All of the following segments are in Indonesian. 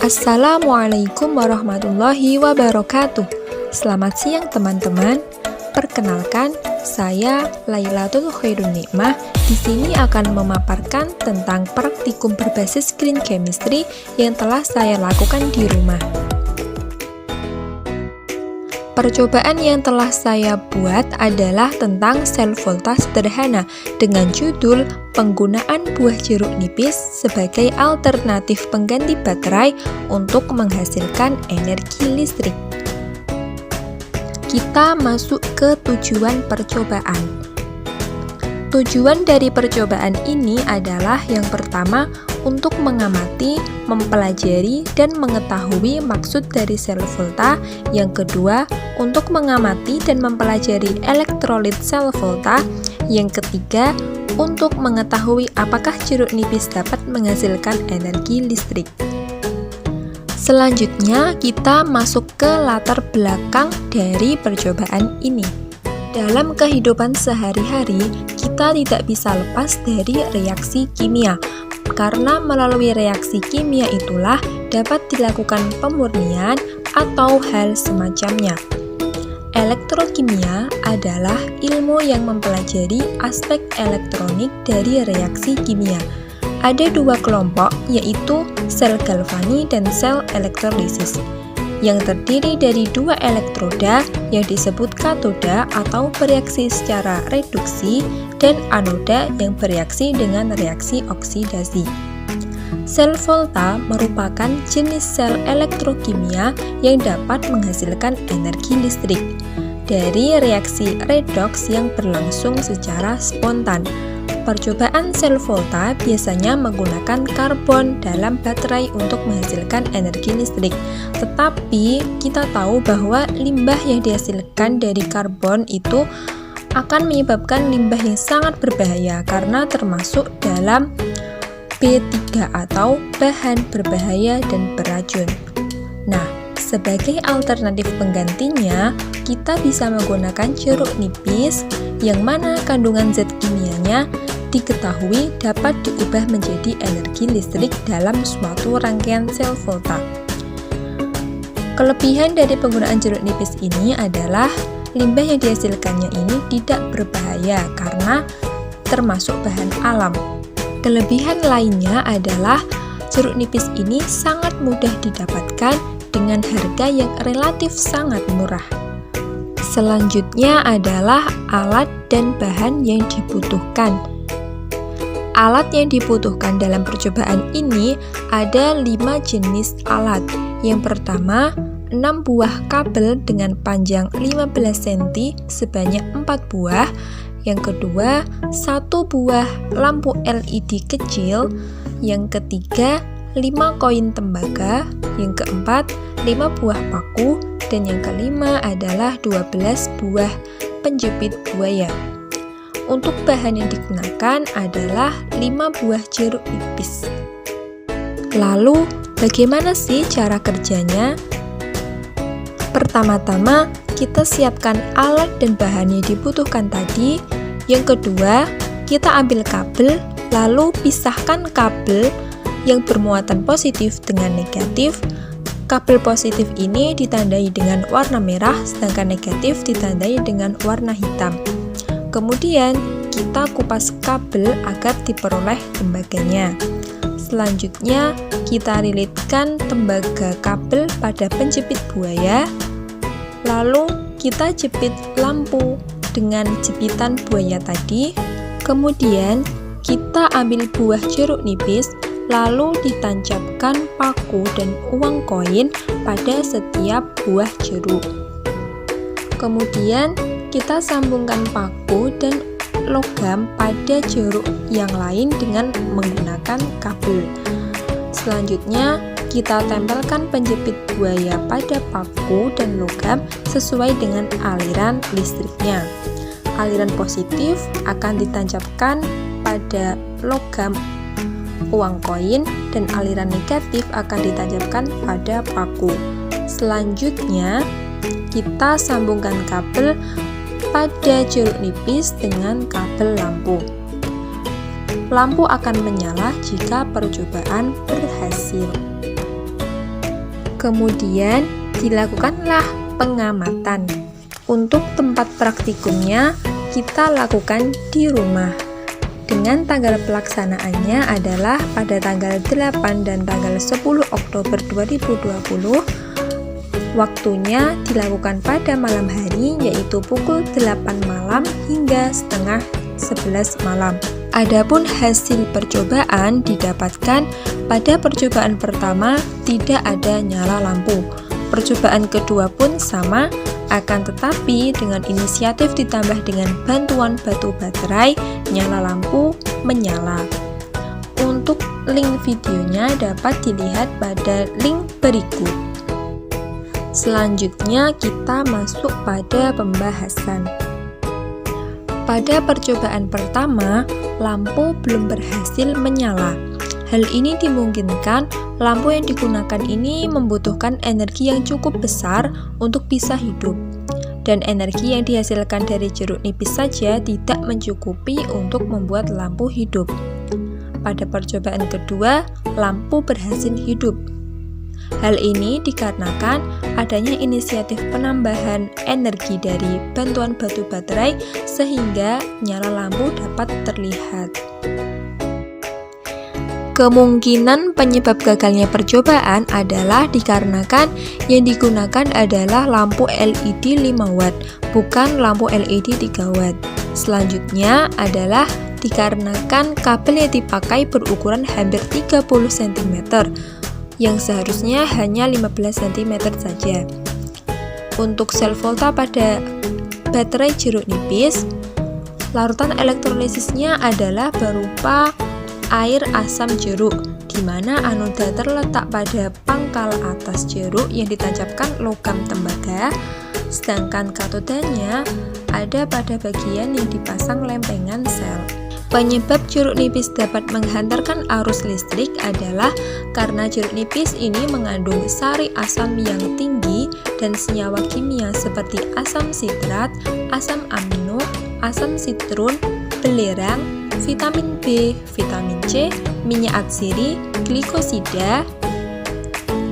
Assalamualaikum warahmatullahi wabarakatuh. Selamat siang teman-teman. Perkenalkan, saya Lailatul Khairun Nikmah. Di sini akan memaparkan tentang praktikum berbasis green chemistry yang telah saya lakukan di rumah. Percobaan yang telah saya buat adalah tentang sel volta sederhana dengan judul penggunaan buah jeruk nipis sebagai alternatif pengganti baterai untuk menghasilkan energi listrik. Kita masuk ke tujuan percobaan. Tujuan dari percobaan ini adalah yang pertama, untuk mengamati, mempelajari, dan mengetahui maksud dari sel volta. Yang kedua, untuk mengamati dan mempelajari elektrolit sel volta. Yang ketiga, untuk mengetahui apakah jeruk nipis dapat menghasilkan energi listrik. Selanjutnya, kita masuk ke latar belakang dari percobaan ini. Dalam kehidupan sehari-hari, kita tidak bisa lepas dari reaksi kimia, karena melalui reaksi kimia itulah dapat dilakukan pemurnian atau hal semacamnya. Elektrokimia adalah ilmu yang mempelajari aspek elektronik dari reaksi kimia. Ada dua kelompok, yaitu sel galvani dan sel elektrolisis, yang terdiri dari dua elektroda yang disebut katoda atau bereaksi secara reduksi, dan anoda yang bereaksi dengan reaksi oksidasi. Sel volta merupakan jenis sel elektrokimia yang dapat menghasilkan energi listrik dari reaksi redoks yang berlangsung secara spontan. Percobaan sel volta biasanya menggunakan karbon dalam baterai untuk menghasilkan energi listrik. Tetapi kita tahu bahwa limbah yang dihasilkan dari karbon itu akan menyebabkan limbah yang sangat berbahaya karena termasuk dalam B3 atau bahan berbahaya dan beracun. Nah, sebagai alternatif penggantinya, kita bisa menggunakan jeruk nipis yang mana kandungan zat kimianya diketahui dapat diubah menjadi energi listrik dalam suatu rangkaian sel volta. Kelebihan dari penggunaan jeruk nipis ini adalah limbah yang dihasilkannya ini tidak berbahaya karena termasuk bahan alam. Kelebihan lainnya adalah jeruk nipis ini sangat mudah didapatkan dengan harga yang relatif sangat murah. Selanjutnya adalah alat dan bahan yang dibutuhkan. Alat yang dibutuhkan dalam percobaan ini ada 5 jenis alat. Yang pertama, 6 buah kabel dengan panjang 15 cm sebanyak 4 buah. Yang kedua, 1 buah lampu LED kecil. Yang ketiga, 5 koin tembaga. Yang keempat, 5 buah paku. Dan yang kelima adalah 12 buah penjepit buaya. Untuk bahan yang digunakan adalah 5 buah jeruk nipis. Lalu, bagaimana sih cara kerjanya? Pertama-tama, kita siapkan alat dan bahan yang dibutuhkan tadi. Yang kedua, kita ambil kabel, lalu pisahkan kabel yang bermuatan positif dengan negatif. Kabel positif ini ditandai dengan warna merah, sedangkan negatif ditandai dengan warna hitam. Kemudian, kita kupas kabel agar diperoleh tembaganya. Selanjutnya, kita lilitkan tembaga kabel pada penjepit buaya. Lalu, kita jepit lampu dengan jepitan buaya tadi. Kemudian, kita ambil buah jeruk nipis, lalu ditancapkan paku dan uang koin pada setiap buah jeruk. Kemudian, kita sambungkan paku dan logam pada jeruk yang lain dengan menggunakan kabel. Selanjutnya, kita tempelkan penjepit buaya pada paku dan logam sesuai dengan aliran listriknya. Aliran positif akan ditancapkan pada logam uang koin dan aliran negatif akan ditancapkan pada paku. Selanjutnya, kita sambungkan kabel pada jeruk nipis dengan kabel lampu. Lampu akan menyala jika percobaan berhasil. Kemudian dilakukanlah pengamatan. Untuk tempat praktikumnya kita lakukan di rumah. Dengan tanggal pelaksanaannya adalah pada tanggal 8 dan tanggal 10 Oktober 2020. Waktunya dilakukan pada malam hari, yaitu pukul 8 malam hingga setengah 11 malam. Adapun hasil percobaan didapatkan pada percobaan pertama tidak ada nyala lampu. Percobaan kedua pun sama, akan tetapi dengan inisiatif ditambah dengan bantuan batu baterai, nyala lampu menyala. Untuk link videonya dapat dilihat pada link berikut. Selanjutnya kita masuk pada pembahasan. Pada percobaan pertama, lampu belum berhasil menyala. Hal ini dimungkinkan lampu yang digunakan ini membutuhkan energi yang cukup besar untuk bisa hidup. Dan energi yang dihasilkan dari jeruk nipis saja tidak mencukupi untuk membuat lampu hidup. Pada percobaan kedua, lampu berhasil hidup. Hal ini dikarenakan adanya inisiatif penambahan energi dari bantuan batu baterai sehingga nyala lampu dapat terlihat. Kemungkinan penyebab gagalnya percobaan adalah dikarenakan yang digunakan adalah lampu LED 5 watt, bukan lampu LED 3 watt. Selanjutnya adalah dikarenakan kabel yang dipakai berukuran hampir 30 cm, yang seharusnya hanya 15 cm saja. Untuk sel volta pada baterai jeruk nipis, larutan elektrolisisnya adalah berupa air asam jeruk, di mana anoda terletak pada pangkal atas jeruk yang ditancapkan logam tembaga, sedangkan katodanya ada pada bagian yang dipasang lempengan sel. Penyebab jeruk nipis dapat menghantarkan arus listrik adalah karena jeruk nipis ini mengandung sari asam yang tinggi dan senyawa kimia seperti asam sitrat, asam amino, asam sitrun, belerang, vitamin B, vitamin C, minyak atsiri, glikosida,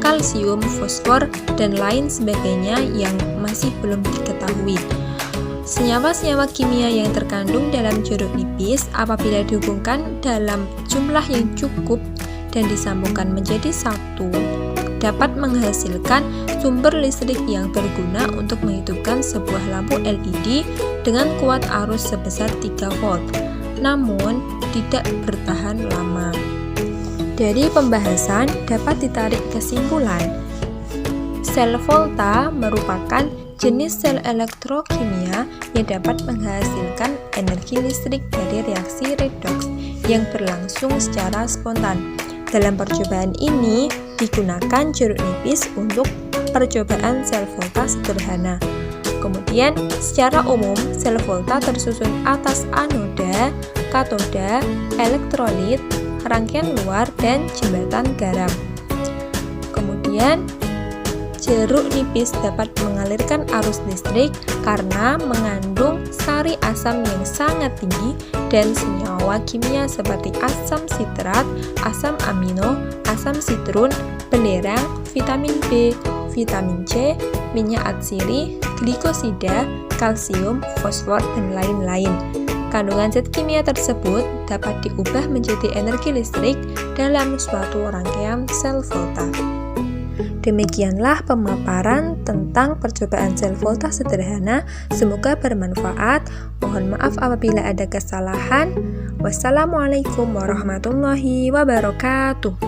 kalsium, fosfor, dan lain sebagainya yang masih belum diketahui. Senyawa-senyawa kimia yang terkandung dalam jeruk nipis apabila dihubungkan dalam jumlah yang cukup dan disambungkan menjadi satu, dapat menghasilkan sumber listrik yang berguna untuk menghidupkan sebuah lampu LED dengan kuat arus sebesar 3 volt, namun tidak bertahan lama. Dari pembahasan dapat ditarik kesimpulan, sel volta merupakan jenis sel elektrokimia yang dapat menghasilkan energi listrik dari reaksi redoks yang berlangsung secara spontan. Dalam percobaan ini digunakan jeruk nipis untuk percobaan sel volta sederhana. Kemudian secara umum sel volta tersusun atas anoda, katoda, elektrolit, rangkaian luar, dan jembatan garam. Kemudian jeruk nipis dapat mengalirkan arus listrik karena mengandung sari asam yang sangat tinggi dan senyawa kimia seperti asam sitrat, asam amino, asam sitrun, belerang, vitamin B, vitamin C, minyak atsiri, glikosida, kalsium, fosfor, dan lain-lain. Kandungan zat kimia tersebut dapat diubah menjadi energi listrik dalam suatu rangkaian sel volta. Demikianlah pemaparan tentang percobaan sel volta sederhana. Semoga bermanfaat. Mohon maaf apabila ada kesalahan. Wassalamualaikum warahmatullahi wabarakatuh.